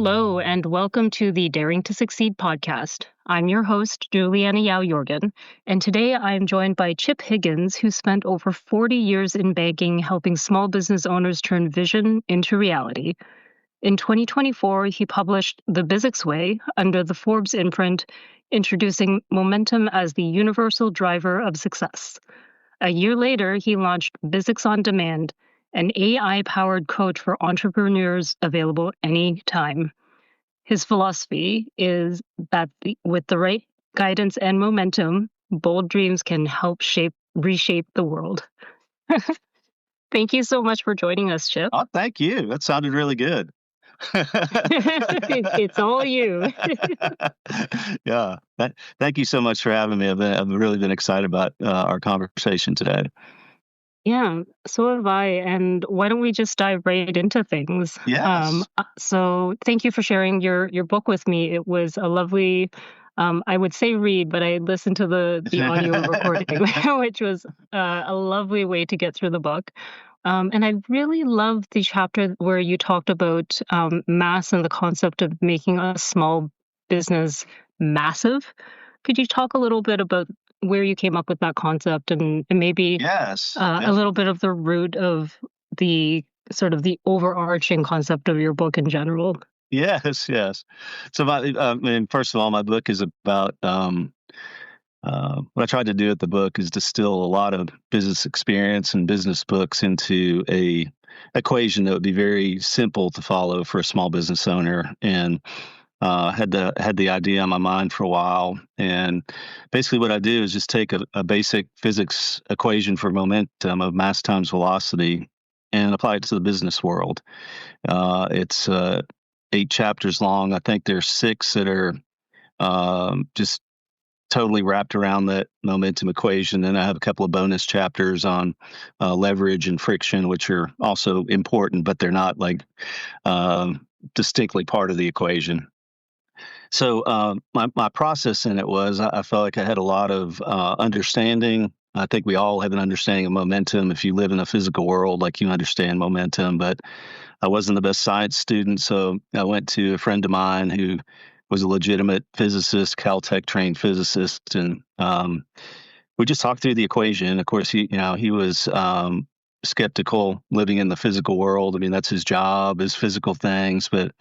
Hello, and welcome to the Daring to Succeed podcast. I'm your host, Julianna Jorgen, and today I'm joined by Chip Higgins, who spent over 40 years in banking helping small business owners turn vision into reality. In 2024, he published The BizzicsWay under the Forbes imprint, introducing momentum as the universal driver of success. A year later, he launched Bizzics On Demand, an AI-powered coach for entrepreneurs available anytime. His philosophy is that with the right guidance and momentum, bold dreams can help reshape the world. Thank you so much for joining us, Chip. Oh, thank you. That sounded really good. It's all you. Yeah. Thank you so much for having me. I've really been excited about our conversation today. Yeah, so have I. And why don't we just dive right into things? Yes. So thank you for sharing your book with me. It was a lovely, I would say read, but I listened to the audio recording, which was a lovely way to get through the book. And I really loved the chapter where you talked about mass and the concept of making a small business massive. Could you talk a little bit about where you came up with that concept and maybe Yes. a little bit of the root of the sort of the overarching concept of your book in general? Yes. So, first of all, my book is about what I tried to do at the book is distill a lot of business experience and business books into a equation that would be very simple to follow for a small business owner. And had the idea on my mind for a while, and basically what I do is just take a basic physics equation for momentum of mass times velocity and apply it to the business world. It's 8 chapters long. I think there's 6 that are just totally wrapped around that momentum equation. And I have a couple of bonus chapters on leverage and friction, which are also important, but they're not like distinctly part of the equation. So my process in it was I felt like I had a lot of understanding. I think we all have an understanding of momentum. If you live in a physical world, like you understand momentum, but I wasn't the best science student. So I went to a friend of mine who was a legitimate physicist, Caltech trained physicist. And we just talked through the equation. Of course, he was skeptical living in the physical world. I mean, that's his job, his physical things. But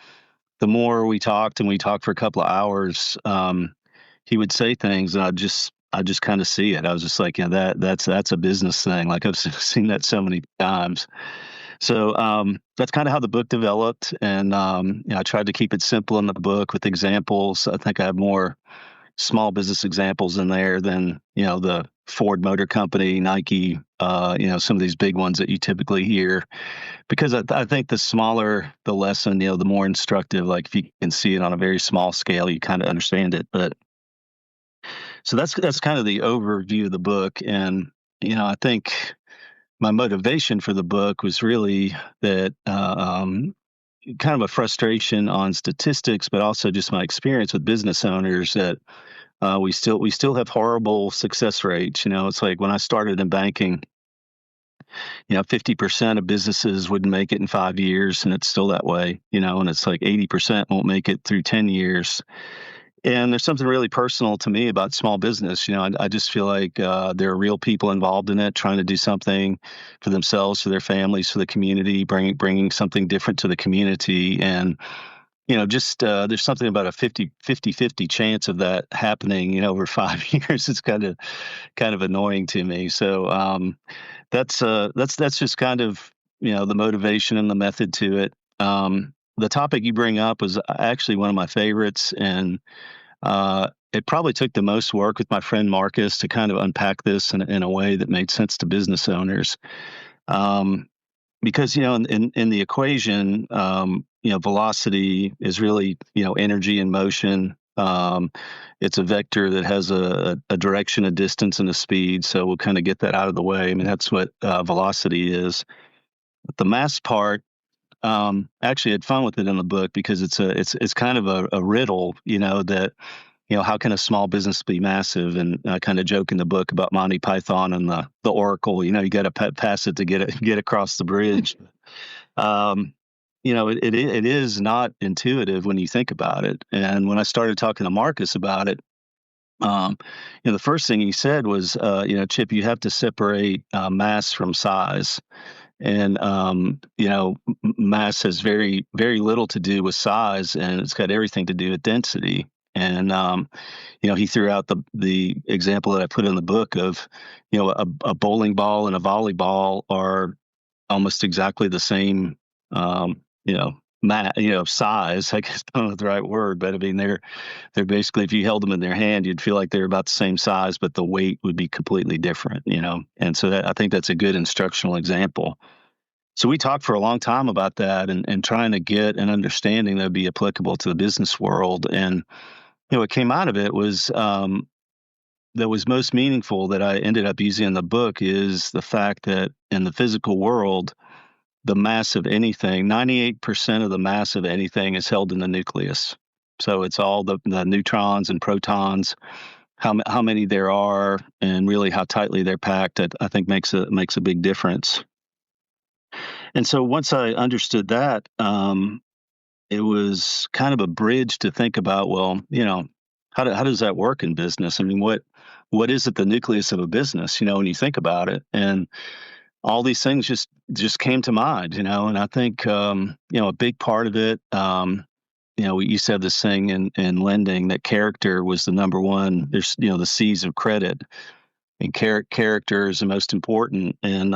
the more we talked, and we talked for a couple of hours, he would say things, and I just kind of see it. I was just like, yeah, that's a business thing. Like I've seen that so many times. So that's kind of how the book developed, and I tried to keep it simple in the book with examples. I think I have more small business examples in there than the Ford Motor Company, Nike, some of these big ones that you typically hear, because I think the smaller the lesson, the more instructive. Like if you can see it on a very small scale, you kind of understand it. But so that's kind of the overview of the book, and I think my motivation for the book was really that kind of a frustration on statistics, but also just my experience with business owners that we still have horrible success rates. It's like when I started in banking, 50% of businesses wouldn't make it in 5 years, and it's still that way. And it's like 80% won't make it through 10 years. And there's something really personal to me about small business. I just feel like there are real people involved in it, trying to do something for themselves, for their families, for the community, bringing something different to the community. And there's something about a 50 chance of that happening, over 5 years. It's kind of annoying to me. So that's just kind of the motivation and the method to it. The topic you bring up was actually one of my favorites, and it probably took the most work with my friend Marcus to kind of unpack this in a way that made sense to business owners. Because in the equation, velocity is really energy in motion. It's a vector that has a direction, a distance, and a speed. So we'll kind of get that out of the way. I mean, that's what velocity is. But the mass part, actually had fun with it in the book because it's kind of a riddle, that how can a small business be massive? And I kind of joke in the book about Monty Python and the Oracle. You got to pass it to get across the bridge. it is not intuitive when you think about it. And when I started talking to Marcus about it, um, the first thing he said was, Chip, you have to separate mass from size. And mass has very, very little to do with size, and it's got everything to do with density. And he threw out the example that I put in the book of, a bowling ball and a volleyball are almost exactly the same, size. I guess I don't know the right word, but I mean they're basically, if you held them in their hand, you'd feel like they're about the same size, but the weight would be completely different. And so I think that's a good instructional example. So we talked for a long time about that, and trying to get an understanding that would be applicable to the business world. And what came out of it was, that was most meaningful that I ended up using in the book is the fact that in the physical world, the mass of anything, 98% of the mass of anything is held in the nucleus. So it's all the neutrons and protons, how many there are, and really how tightly they're packed. I think makes a big difference. And so once I understood that, it was kind of a bridge to think about, well, how does that work in business? I mean, what is it, the nucleus of a business, when you think about it? And all these things just came to mind, and I think, a big part of it, we used to have this thing in lending that character was the number one. There's, the C's of credit, and character is the most important. And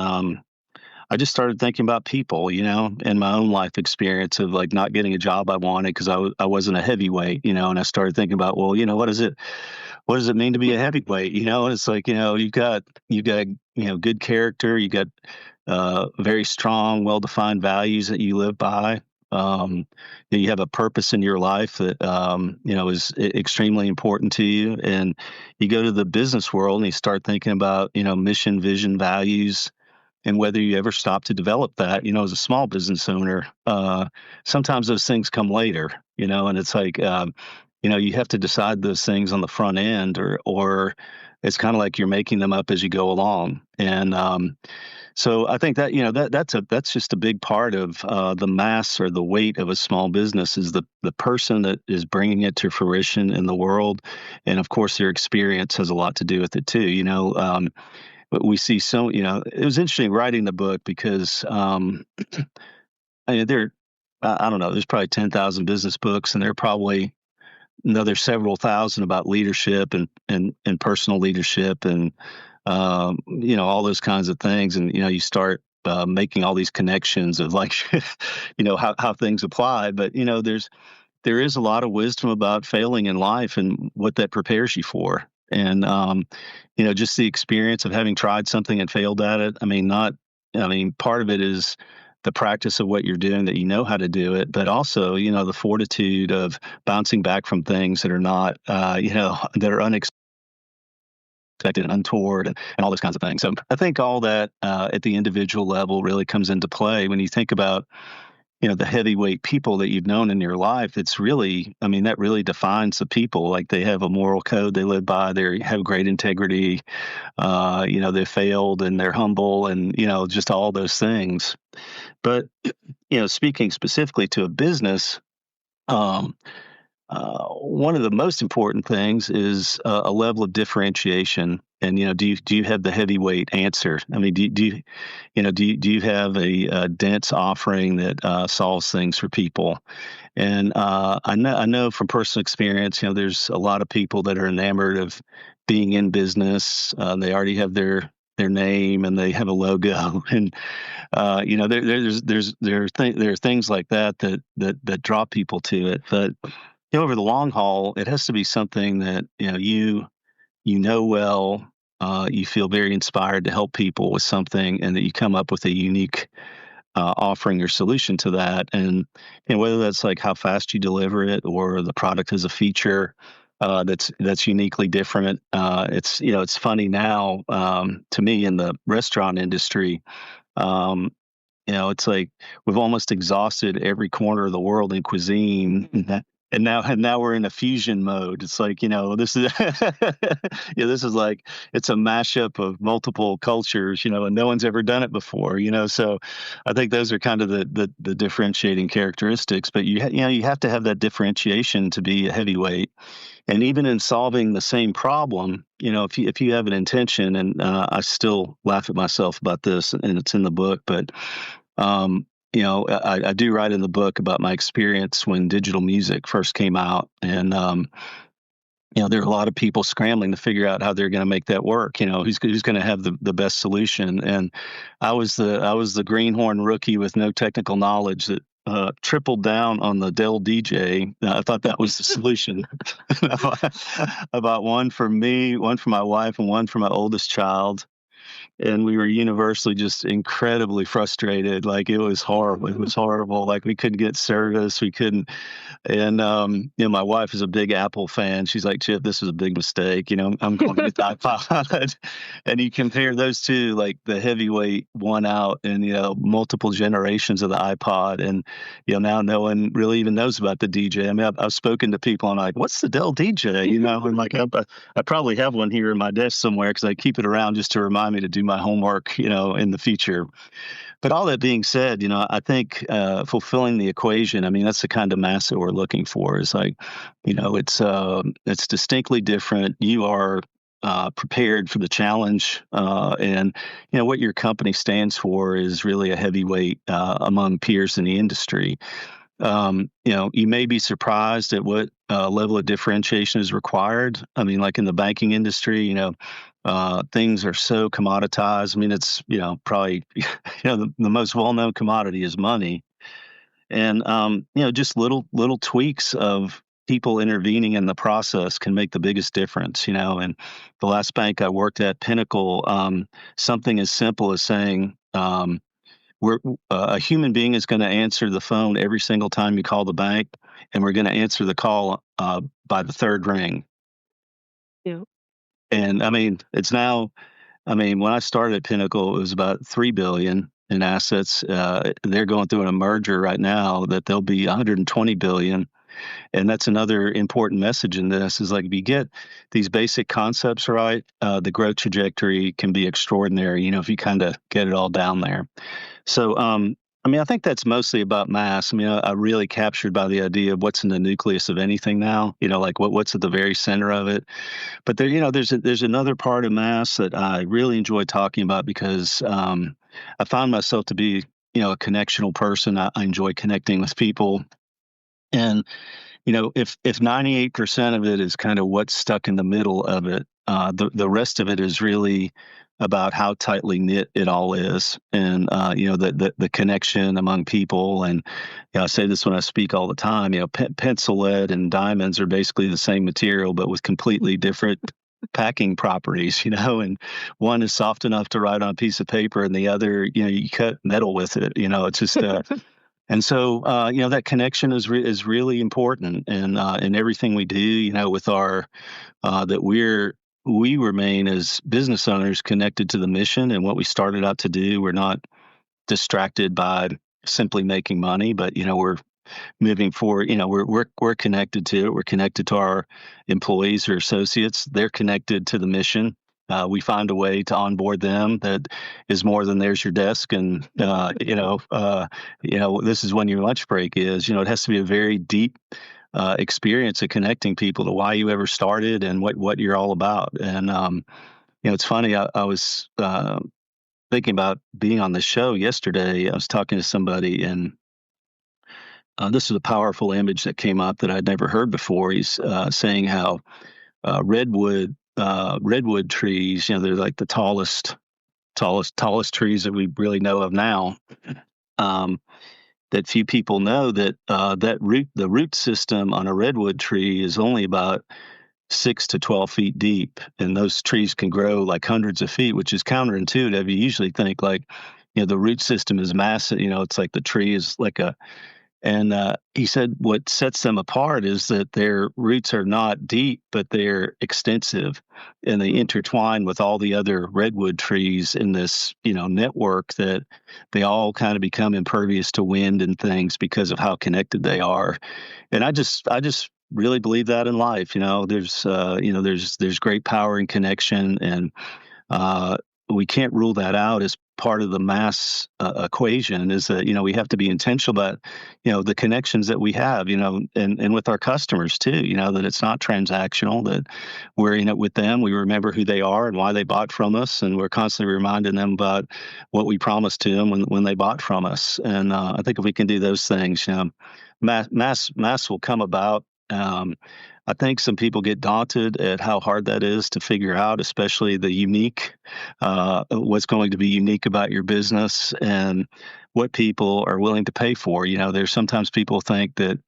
I just started thinking about people, and my own life experience of like not getting a job I wanted because I wasn't a heavyweight, and I started thinking about, well, what does it mean to be a heavyweight? It's like, you've got good character, you got very strong, well-defined values that you live by. You have a purpose in your life that is extremely important to you, and you go to the business world and you start thinking about mission, vision, values, and whether you ever stop to develop that. As a small business owner, sometimes those things come later, and it's like, you have to decide those things on the front end, or it's kind of like you're making them up as you go along. And so I think that, that's just a big part of the mass or the weight of a small business is the person that is bringing it to fruition in the world. And of course, their experience has a lot to do with it too. But we see it was interesting writing the book because I don't know, there's probably 10,000 business books, and there are probably another several thousand about leadership and personal leadership and all those kinds of things. And you start making all these connections of like how things apply. But there is a lot of wisdom about failing in life and what that prepares you for. And just the experience of having tried something and failed at it. Part of it is the practice of what you're doing, that you know how to do it, but also, the fortitude of bouncing back from things that are not, that are unexpected and untoward, and all those kinds of things. So I think all that at the individual level really comes into play when you think about, the heavyweight people that you've known in your life. It's really, that really defines the people. Like they have a moral code they live by. They have great integrity. They failed and they're humble, and, just all those things. But, speaking specifically to a business, one of the most important things is a level of differentiation. And do you have the heavyweight answer? Do you have a dense offering that solves things for people? And I know from personal experience, there's a lot of people that are enamored of being in business. They already have their name and they have a logo, and there are things like that draw people to it. But over the long haul, it has to be something that well. You feel very inspired to help people with something, and that you come up with a unique offering or solution to that. And whether that's like how fast you deliver it, or the product has a feature that's uniquely different. It's funny now, to me, in the restaurant industry. It's like we've almost exhausted every corner of the world in cuisine. And now we're in a fusion mode. It's like, this is this is like it's a mashup of multiple cultures, and no one's ever done it before. So I think those are kind of the differentiating characteristics. But you have to have that differentiation to be a heavyweight. And even in solving the same problem, if you have an intention, and I still laugh at myself about this, and it's in the book, but I do write in the book about my experience when digital music first came out, and there are a lot of people scrambling to figure out how they're going to make that work. Who's going to have the best solution? And I was the greenhorn rookie with no technical knowledge that tripled down on the Dell DJ. I thought that was the solution. About one for me, one for my wife, and one for my oldest child. And we were universally just incredibly frustrated. Like, it was horrible. It was horrible. Like, we couldn't get service. We couldn't. And my wife is a big Apple fan. She's like, Chip, this was a big mistake. I'm going to get the iPod. And you compare those two, like the heavyweight won out, and multiple generations of the iPod, and now no one really even knows about the DJ. I mean, I've spoken to people, and I'm like, what's the Dell DJ? And like, I probably have one here in my desk somewhere because I keep it around just to remind me to do my homework, in the future. But all that being said, I think fulfilling the equation, I mean, that's the kind of mass that we're looking for. Is like, it's distinctly different. You are prepared for the challenge, and what your company stands for is really a heavyweight among peers in the industry. You may be surprised at what level of differentiation is required. I mean, like in the banking industry, things are so commoditized. I mean, it's, probably, the most well-known commodity is money. And, just little tweaks of people intervening in the process can make the biggest difference. And the last bank I worked at, Pinnacle, something as simple as saying, a human being is going to answer the phone every single time you call the bank, and we're going to answer the call by the third ring. Yeah. And I mean, when I started at Pinnacle, it was about $3 billion in assets. They're going through a merger right now that there'll be $120 billion. And that's another important message in this, is like, if you get these basic concepts right, the growth trajectory can be extraordinary, if you kind of get it all down there. So, I think that's mostly about mass. I mean, I'm really captured by the idea of what's in the nucleus of anything now, like what's at the very center of it. But there, there's another part of mass that I really enjoy talking about, because I found myself to be, a connectional person. I enjoy connecting with people. And, if 98% of it is kind of what's stuck in the middle of it, the rest of it is really about how tightly knit it all is, and the connection among people. And I say this when I speak all the time. Pencil lead and diamonds are basically the same material, but with completely different packing properties. And one is soft enough to write on a piece of paper, and the other, you cut metal with it. It's just. And so, that connection is really important, and in everything we do, with our that we remain as business owners connected to the mission and what we started out to do. We're not distracted by simply making money, but we're moving forward. We're connected to it. We're connected to our employees or associates. They're connected to the mission. We find a way to onboard them that is more than there's your desk, and this is when your lunch break is. It has to be a very deep experience of connecting people to why you ever started and what you're all about. And it's funny. I was thinking about being on the show yesterday. I was talking to somebody, and this is a powerful image that came up that I'd never heard before. He's saying how redwood trees, they're like the tallest trees that we really know of now. That few people know that the root system on a redwood tree is only about 6 to 12 feet deep, and those trees can grow like hundreds of feet, which is counterintuitive. You usually think like, the root system is massive. It's like the tree is like And he said what sets them apart is that their roots are not deep, but they're extensive, and they intertwine with all the other redwood trees in this, network that they all kind of become impervious to wind and things because of how connected they are. And I just really believe that in life. There's great power in connection, and uh, we can't rule that out as part of the mass equation. Is that we have to be intentional about the connections that we have, and with our customers too. That it's not transactional. That we're with them. We remember who they are and why they bought from us, and we're constantly reminding them about what we promised to them when they bought from us. And I think if we can do those things, mass will come about. I think some people get daunted at how hard that is to figure out, especially the unique, what's going to be unique about your business and what people are willing to pay for. There's sometimes people think that,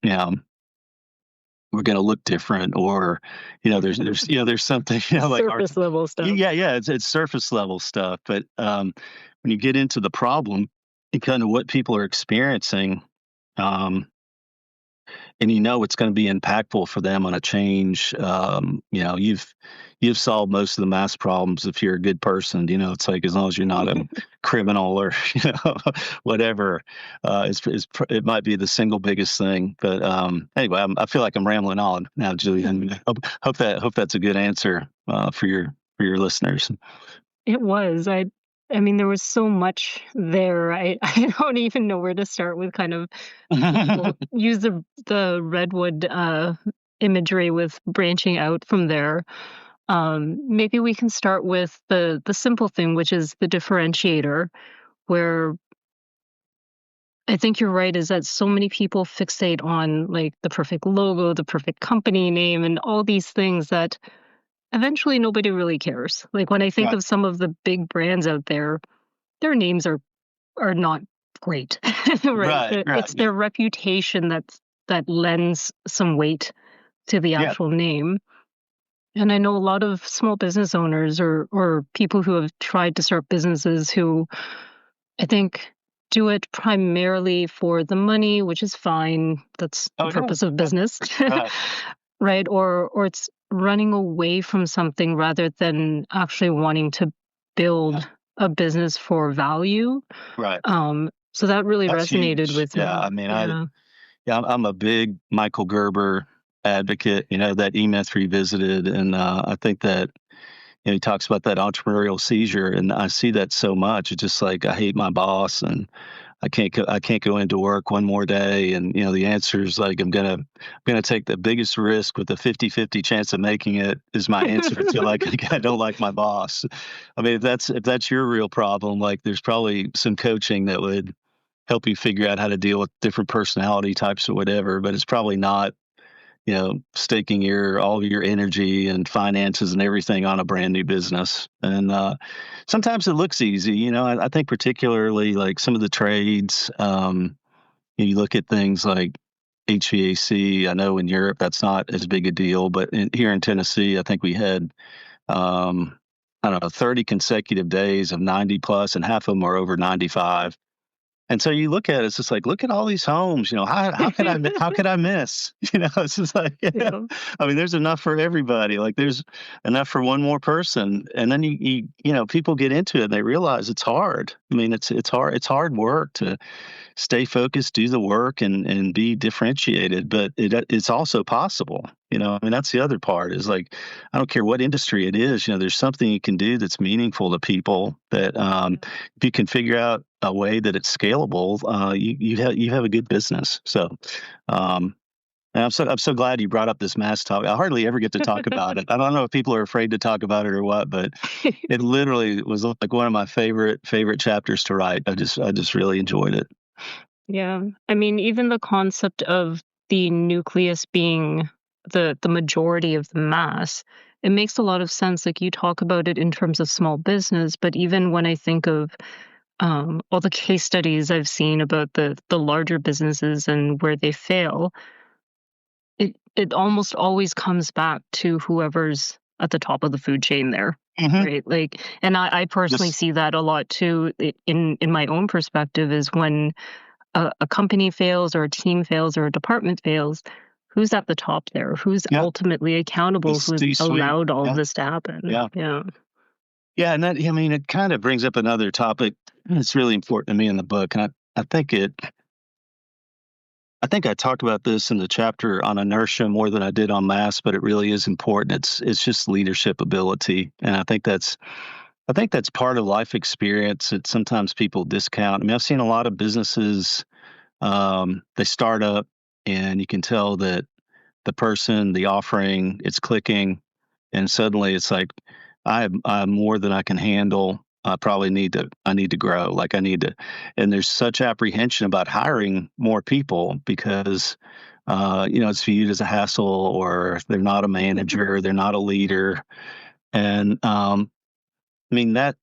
we're going to look different, or, there's something, like Surface level stuff. yeah, it's surface level stuff. But when you get into the problem and kind of what people are experiencing, um, and it's going to be impactful for them on a change. You've solved most of the mass problems if you're a good person. It's like, as long as you're not a criminal or whatever, it might be the single biggest thing. But anyway, I feel like I'm rambling on now, Julian. Hope that's a good answer for your listeners. It was. I mean, there was so much there. I don't even know where to start with kind of use the redwood imagery with branching out from there. Maybe we can start with the simple thing, which is the differentiator, where I think you're right, is that so many people fixate on like the perfect logo, the perfect company name, and all these things that eventually nobody really cares. Like when I think Right. of some of the big brands out there, their names are not great. Right. Right. It's their reputation that lends some weight to the Yeah. actual name. And I know a lot of small business owners or people who have tried to start businesses who I think do it primarily for the money, which is fine. That's the Oh, yeah. purpose of business. Right. Right? Or it's running away from something rather than actually wanting to build a business for value. Right. So that really That's resonated resonated huge. with Yeah. me. I mean, Yeah. I'm a big Michael Gerber advocate. That E-Myth Revisited, and I think that he talks about that entrepreneurial seizure, and I see that so much. It's just like I hate my boss, and I can't go into work one more day. And the answer is like I'm gonna take the biggest risk with a 50-50 chance of making it is my answer to like I don't like my boss. I mean, if that's your real problem, like there's probably some coaching that would help you figure out how to deal with different personality types or whatever. But it's probably not, staking all of your energy and finances and everything on a brand new business. And sometimes it looks easy. I think particularly like some of the trades, you look at things like HVAC. I know in Europe that's not as big a deal, but here in Tennessee, I think we had, I don't know, 30 consecutive days of 90 plus, and half of them are over 95. And so you look at it, it's just like, look at all these homes. How could I miss? It's just like, Yeah. I mean, there's enough for everybody. Like there's enough for one more person. And then people get into it and they realize it's hard. I mean, it's hard. It's hard work to stay focused, do the work, and be differentiated. But it's also possible. I mean, that's the other part is like, I don't care what industry it is. There's something you can do that's meaningful to people. That if you can figure out a way that it's scalable, you have a good business. So. And I'm so glad you brought up this mass talk. I hardly ever get to talk about it. I don't know if people are afraid to talk about it or what, but it literally was like one of my favorite chapters to write. I just really enjoyed it. Yeah. I mean, even the concept of the nucleus being the majority of the mass, it makes a lot of sense. Like you talk about it in terms of small business, but even when I think of all the case studies I've seen about the larger businesses and where they fail, it almost always comes back to whoever's at the top of the food chain there. Hmm. Right. Like, and I personally Just see that a lot too in my own perspective is when a company fails or a team fails or a department fails, who's at the top there? Who's Yeah. ultimately accountable? It's Who's C-suite. allowed all of Yeah. this to happen? Yeah. Yeah. Yeah. And that, I mean, it kind of brings up another topic that's really important to me in the book. And I think I talked about this in the chapter on inertia more than I did on mass, but it really is important. It's just leadership ability. And I think that's part of life experience that sometimes people discount. I mean, I've seen a lot of businesses, they start up and you can tell that the person, the offering, it's clicking, and suddenly it's like, I have more than I can handle. I need to grow. Like I need to, and there's such apprehension about hiring more people because, it's viewed as a hassle or they're not a manager, they're not a leader. And, I mean, that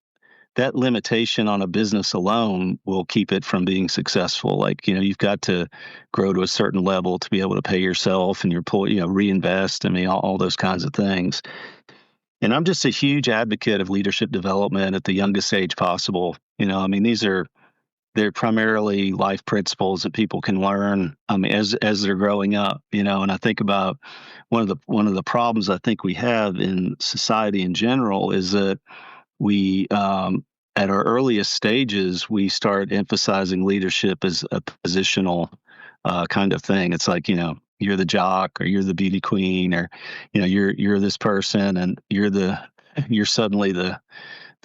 limitation on a business alone will keep it from being successful. Like, you've got to grow to a certain level to be able to pay yourself and reinvest. I mean, all those kinds of things. And I'm just a huge advocate of leadership development at the youngest age possible. I mean, they're primarily life principles that people can learn. I mean, as they're growing up. And I think about one of the problems I think we have in society in general is that we at our earliest stages we start emphasizing leadership as a positional kind of thing. It's like, you're the jock or you're the beauty queen or you're this person and you're suddenly the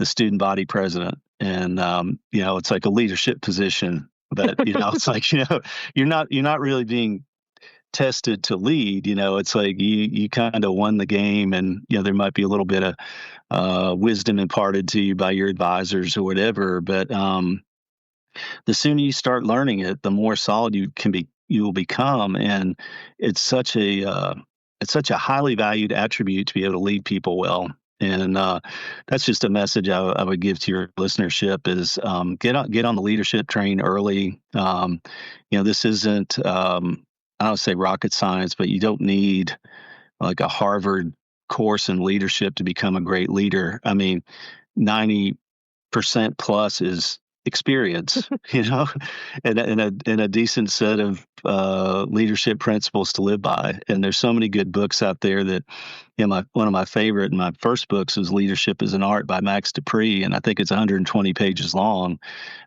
student body president. And it's like a leadership position, but it's like, you're not really being tested to lead. It's like you kind of won the game, and there might be a little bit of wisdom imparted to you by your advisors or whatever. But the sooner you start learning it, the more solid you will become, and it's such a highly valued attribute to be able to lead people well. And that's just a message I would give to your listenership: is get on the leadership train early. This isn't I don't say rocket science, but you don't need like a Harvard course in leadership to become a great leader. I mean, 90% plus is experience, and a decent set of leadership principles to live by. And there's so many good books out there that, one of my favorite, my first books is Leadership is an Art by Max Dupree, and I think it's 120 pages long.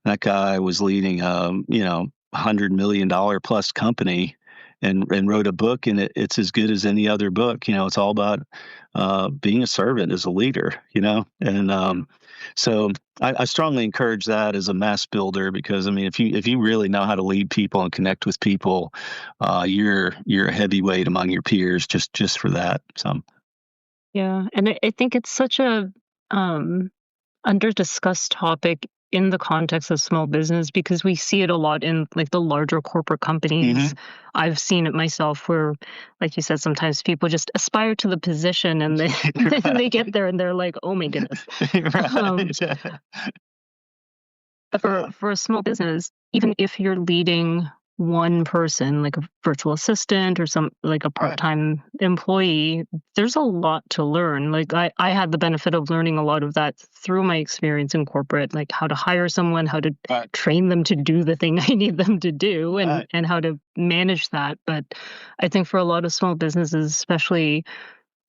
That guy was leading, $100 million plus company, and wrote a book, and it's as good as any other book. It's all about being a servant as a leader. And so I strongly encourage that as a mass builder, because I mean, if you really know how to lead people and connect with people, you're a heavyweight among your peers just for that. So Yeah. And I think it's such a under discussed topic in the context of small business, because we see it a lot in like the larger corporate companies. Mhm. I've seen it myself where, like you said, sometimes people just aspire to the position and then they get there and they're like, oh my goodness. Um, Right. but for a small business, even if you're leading one person, like a virtual assistant or some like a Right. part-time employee, there's a lot to learn. Like I had the benefit of learning a lot of that through my experience in corporate, like how to hire someone, how to Right. train them to do the thing I need them to do, Right. and how to manage that. But I think for a lot of small businesses, especially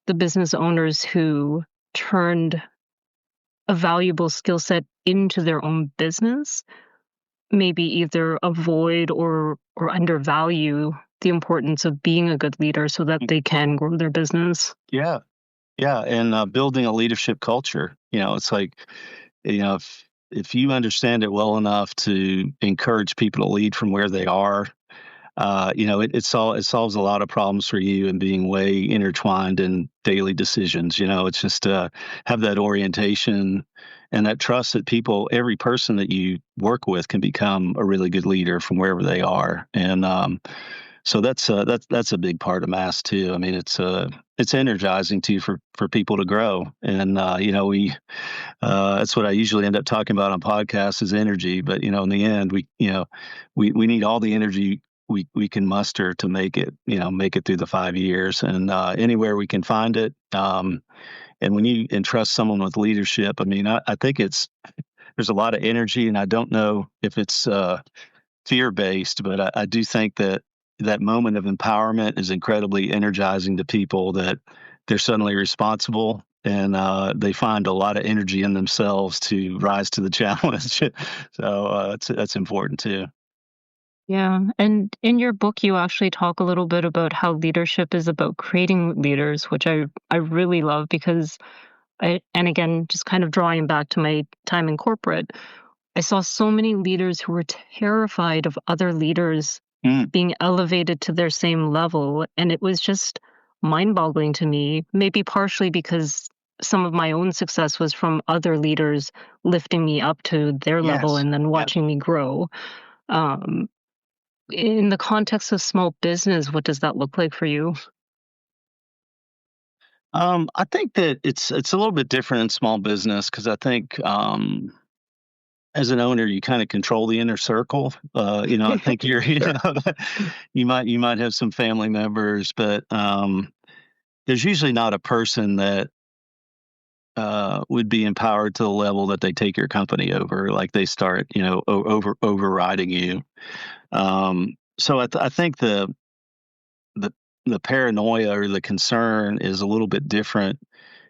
the business owners who turned a valuable skill set into their own business, maybe either avoid or undervalue the importance of being a good leader so that they can grow their business. Yeah. Yeah. And building a leadership culture. It's like, if you understand it well enough to encourage people to lead from where they are, it solves a lot of problems for you and being way intertwined in daily decisions. It's just have that orientation and that trust that every person that you work with can become a really good leader from wherever they are. And so that's a big part of mass too. I mean, it's energizing too for people to grow. And we that's what I usually end up talking about on podcasts is energy. But in the end, we need all the energy we can muster to make it through the 5 years, and anywhere we can find it. And when you entrust someone with leadership, I mean, I think there's a lot of energy, and I don't know if it's fear-based, but I do think that that moment of empowerment is incredibly energizing to people, that they're suddenly responsible and they find a lot of energy in themselves to rise to the challenge. So that's important too. Yeah. And in your book, you actually talk a little bit about how leadership is about creating leaders, which I really love because and again, just kind of drawing back to my time in corporate, I saw so many leaders who were terrified of other leaders Mm, being elevated to their same level. And it was just mind boggling to me, maybe partially because some of my own success was from other leaders lifting me up to their level yes. and then Yeah. watching me grow. Um, in the context of small business, what does that look like for you? I think that it's a little bit different in small business because I think as an owner, you kind of control the inner circle. I think you're, you might have some family members, but there's usually not a person that would be empowered to the level that they take your company over. Like they start, overriding you. So I think the the paranoia or the concern is a little bit different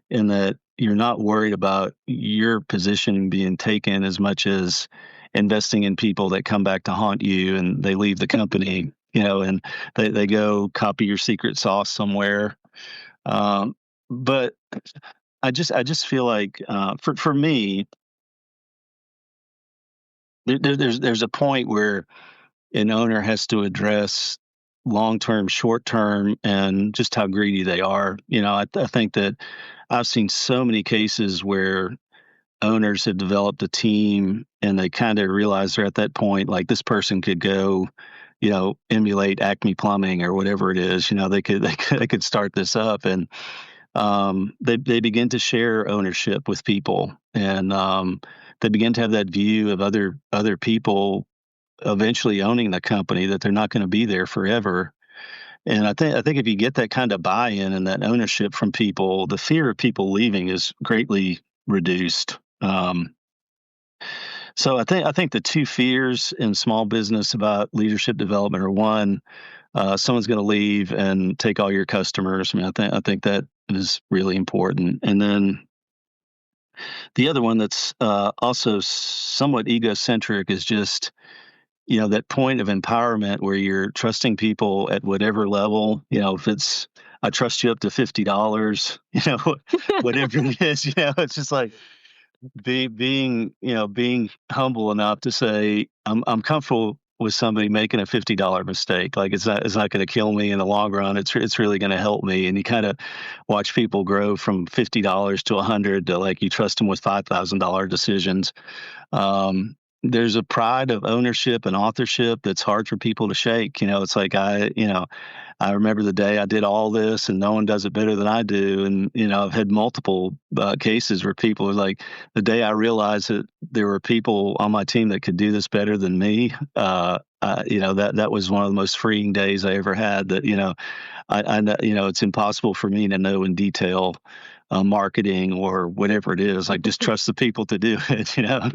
in that you're not worried about your position being taken as much as investing in people that come back to haunt you and they leave the company, and they go copy your secret sauce somewhere. Um, but I just feel like for me, there's a point where an owner has to address long term, short term, and just how greedy they are. I think that I've seen so many cases where owners have developed a team and they kind of realize they're at that point, like this person could go, emulate Acme Plumbing or whatever it is. They could start this up, and they begin to share ownership with people, and they begin to have that view of other people eventually owning the company, that they're not going to be there forever. And I think if you get that kind of buy-in and that ownership from people, the fear of people leaving is greatly reduced. So I think the two fears in small business about leadership development are: one, someone's going to leave and take all your customers. I mean, I think that is really important. And then the other one that's also somewhat egocentric is just, that point of empowerment where you're trusting people at whatever level. If it's, I trust you up to $50, whatever it is. It's just like being humble enough to say I'm comfortable with somebody making a $50 mistake. Like it's not going to kill me in the long run. It's really going to help me. And you kind of watch people grow from $50 to 100 to, like, you trust them with $5,000 decisions. There's a pride of ownership and authorship that's hard for people to shake. It's like I remember the day I did all this and no one does it better than I do. And, I've had multiple cases where people are like, the day I realized that there were people on my team that could do this better than me, that was one of the most freeing days I ever had. That, I know, it's impossible for me to know in detail marketing or whatever it is. Like, just trust the people to do it.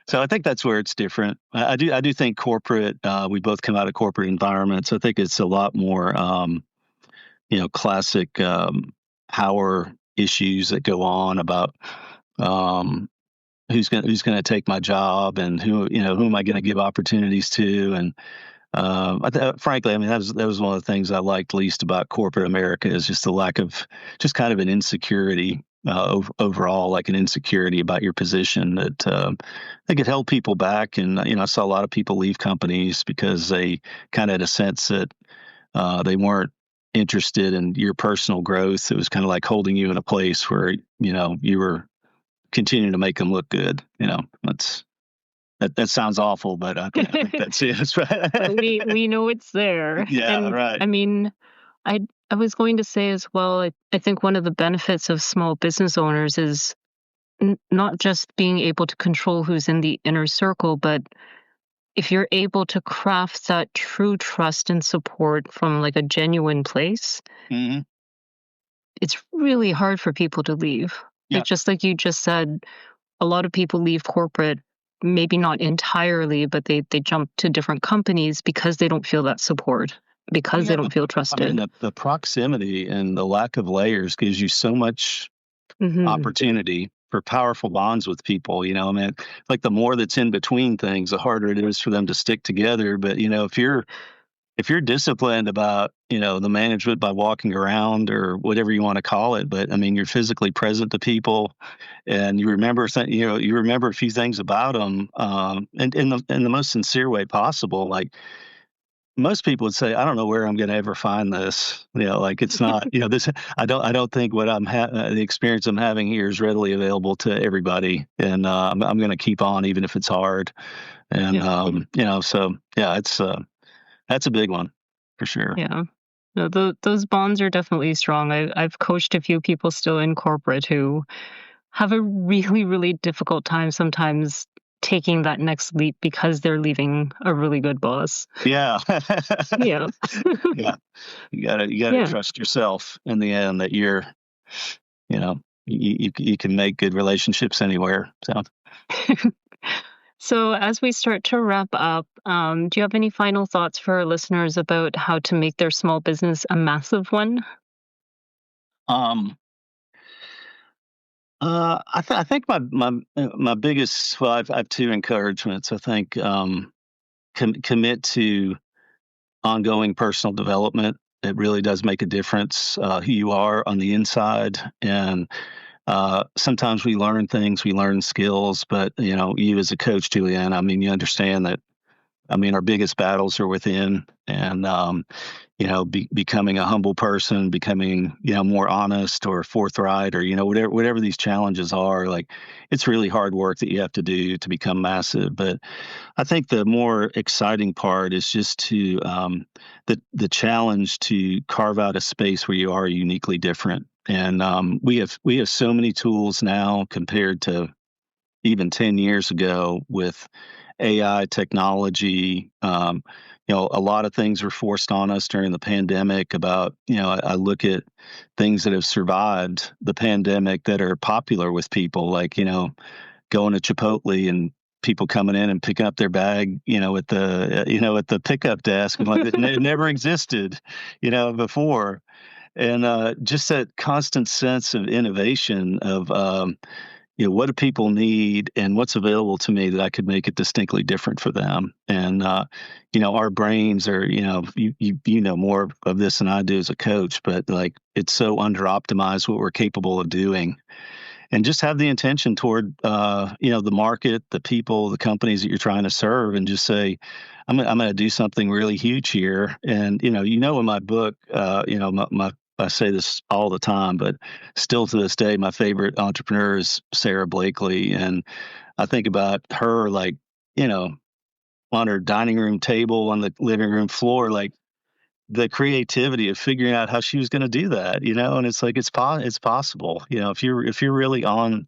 So I think that's where it's different. I do think corporate. We both come out of corporate environments. I think it's a lot more, classic power issues that go on about um, who's gonna take my job, and who am I going to give opportunities to. And frankly, I mean, that was one of the things I liked least about corporate America, is just the lack of, just kind of an insecurity overall, like an insecurity about your position that I think it held people back. And I saw a lot of people leave companies because they kind of had a sense that they weren't interested in your personal growth. It was kind of like holding you in a place where you were continuing to make them look good. That sounds awful, but I think that's it. That's But right. we know it's there. Yeah, And right. I mean, I was going to say as well, I think one of the benefits of small business owners is not just being able to control who's in the inner circle, but if you're able to craft that true trust and support from like a genuine place, Hmm. it's really hard for people to leave. Yeah. Like just like you just said, a lot of people leave corporate maybe not entirely, but they jump to different companies because they don't feel that support, because they don't feel trusted. The proximity and the lack of layers gives you so much opportunity for powerful bonds with people. Like the more that's in between things, the harder it is for them to stick together. But if you're disciplined about the management by walking around or whatever you want to call it, but you're physically present to people, and you remember you remember a few things about them, and in the most sincere way possible. Like most people would say, I don't know where I'm going to ever find this. Like it's not, this. I don't think what the experience I'm having here is readily available to everybody, and I'm going to keep on even if it's hard. And so yeah, it's that's a big one for sure. Yeah. No, those bonds are definitely strong. I've coached a few people still in corporate who have a really, really difficult time sometimes taking that next leap because they're leaving a really good boss. Yeah. Yeah. Yeah. You gotta trust yourself in the end that you're, you can make good relationships anywhere. So. So as we start to wrap up, do you have any final thoughts for our listeners about how to make their small business a massive one? I think my biggest, well, I have two encouragements. I think commit to ongoing personal development. It really does make a difference who you are on the inside, and sometimes we learn things, we learn skills, but you as a coach, Julianna, you understand that. Our biggest battles are within, and becoming a humble person, becoming more honest or forthright, or whatever these challenges are. Like it's really hard work that you have to do to become massive. But I think the more exciting part is just to the challenge to carve out a space where you are uniquely different. And we have so many tools now compared to even 10 years ago with AI technology. A lot of things were forced on us during the pandemic about, I look at things that have survived the pandemic that are popular with people, like, going to Chipotle and people coming in and picking up their bag, at the pickup desk, and like it never existed, before. And just that constant sense of innovation of, what do people need and what's available to me that I could make it distinctly different for them. And, our brains are, you know more of this than I do as a coach, but like it's so under optimized what we're capable of doing. And just have the intention toward, the market, the people, the companies that you're trying to serve, and just say, I'm going to do something really huge here. And, in my book, my I say this all the time, but still to this day, my favorite entrepreneur is Sarah Blakely. And I think about her, like, on her dining room table, on the living room floor, like the creativity of figuring out how she was going to do that, and it's like, it's possible, if you're really on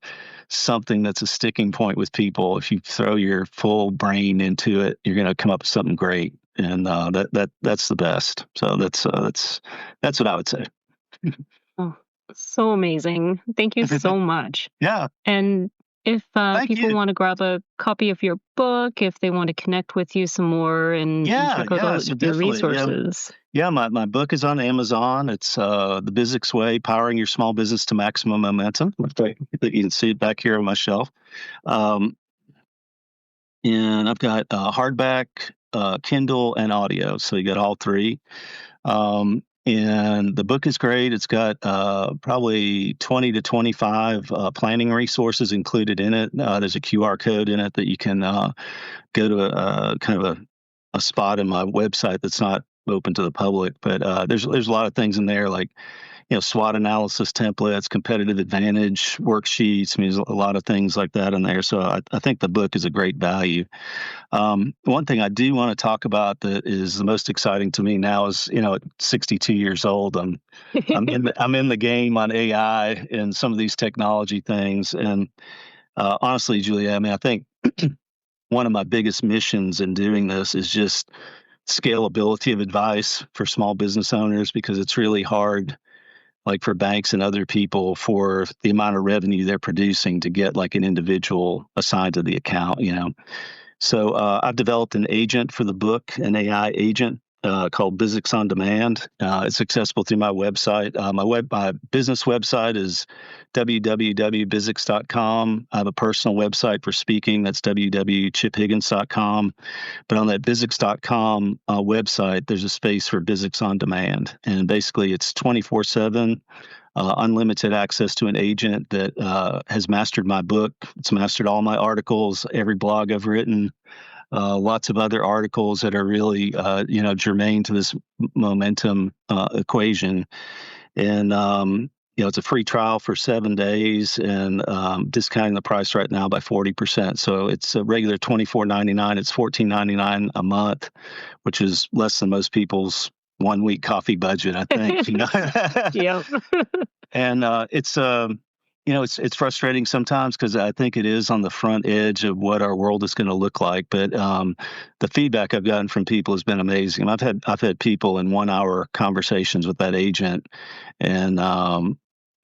something that's a sticking point with people, if you throw your full brain into it, you're going to come up with something great. And that's the best. So that's what I would say. Oh, so amazing. Thank you so much. Yeah. And if people you. want to grab a copy of your book, if they want to connect with you some more and check out all so your definitely. resources. Yeah, my book is on Amazon. It's The BizzicsWay, Powering Your Small Business to Maximum Momentum. You can see it back here on my shelf. And I've got hardback, Kindle, and audio. So you got all three. And the book is great. It's got probably 20 to 25 planning resources included in it. There's a QR code in it that you can go to a kind of a spot in my website that's not open to the public. But there's a lot of things in there, like SWOT analysis templates, competitive advantage worksheets. There's a lot of things like that in there. So I think the book is a great value. One thing I do want to talk about that is the most exciting to me now is, at 62 years old, I'm in the game on AI and some of these technology things. And honestly, Julia, I think one of my biggest missions in doing this is just scalability of advice for small business owners, because it's really hard like for banks and other people for the amount of revenue they're producing to get like an individual assigned to the account, So I've developed an agent for the book, an AI agent called Bizzics On Demand. It's accessible through my website. My business website is www.bizzics.com. I have a personal website for speaking. That's www.chiphiggins.com. But on that Bizzics.com website, there's a space for Bizzics On Demand. And basically, it's 24/7. Unlimited access to an agent that has mastered my book. It's mastered all my articles, every blog I've written, lots of other articles that are really, germane to this momentum equation. And, it's a free trial for 7 days and discounting the price right now by 40%. So it's a regular $24.99. It's $14.99 a month, which is less than most people's 1 week coffee budget, I think. Yeah. And it's frustrating sometimes because I think it is on the front edge of what our world is going to look like. But the feedback I've gotten from people has been amazing. I've had people in 1 hour conversations with that agent, and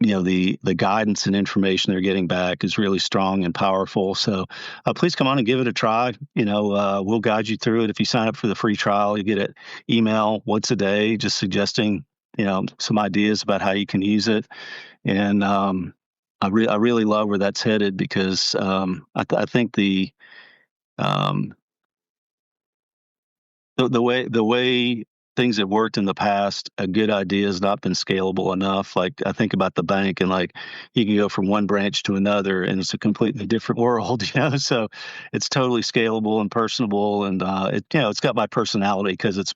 the guidance and information they're getting back is really strong and powerful. So please come on and give it a try. We'll guide you through it. If you sign up for the free trial, you get an email once a day just suggesting some ideas about how you can use it. And I really love where that's headed because I think the way things have worked in the past, a good idea has not been scalable enough. Like I think about the bank and like you can go from one branch to another and it's a completely different world, so it's totally scalable and personable. And it's got my personality because it's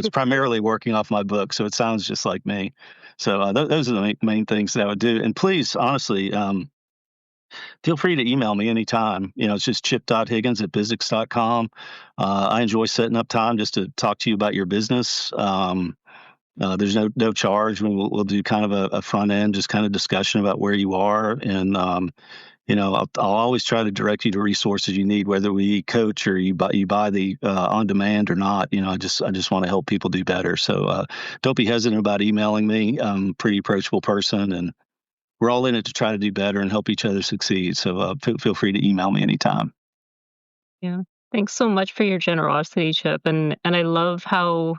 primarily working off my book. So it sounds just like me. So those are the main things that I would do. And please, honestly, feel free to email me anytime. It's just chip.higgins@bizzics.com. I enjoy setting up time just to talk to you about your business. There's no charge. We'll do kind of a front end, just kind of discussion about where you are. And, I'll always try to direct you to resources you need, whether we coach or you buy the on demand or not. I just want to help people do better. So don't be hesitant about emailing me. I'm a pretty approachable person, and we're all in it to try to do better and help each other succeed. So feel free to email me anytime. Yeah. Thanks so much for your generosity, Chip. And I love how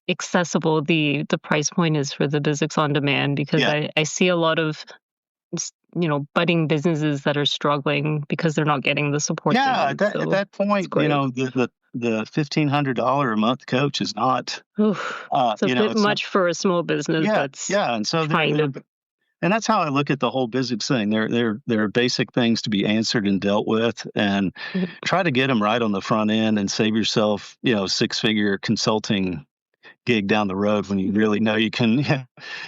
accessible the price point is for the Bizzics On Demand, because Yeah. I see a lot of budding businesses that are struggling because they're not getting the support they Yeah, need. at So that point, great. the $1,500 a month coach is not, Oof, it's a bit it's not. much for a small business Yeah, that's yeah, and so trying to. and that's how I look at the whole Bizzics thing. There are basic things to be answered and dealt with, and try to get them right on the front end, and save yourself, 6-figure consulting gig down the road when you really know you can.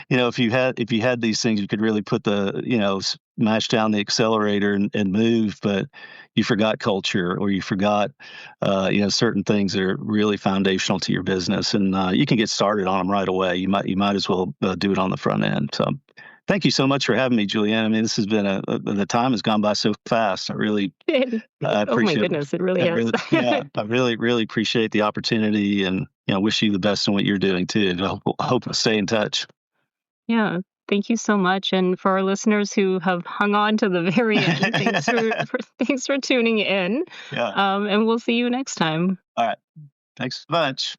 If you had these things, you could really put smash down the accelerator and move, but you forgot culture, or you forgot certain things that are really foundational to your business, and you can get started on them right away. You might as well do it on the front end. So thank you so much for having me, Julianna. I mean, this has been the time has gone by so fast. I really I Oh my appreciate goodness, it really has. I really appreciate the opportunity, and wish you the best in what you're doing too. I hope to stay in touch. Yeah. Thank you so much. And for our listeners who have hung on to the very end, thanks for tuning in. Yeah. And we'll see you next time. All right. Thanks so much.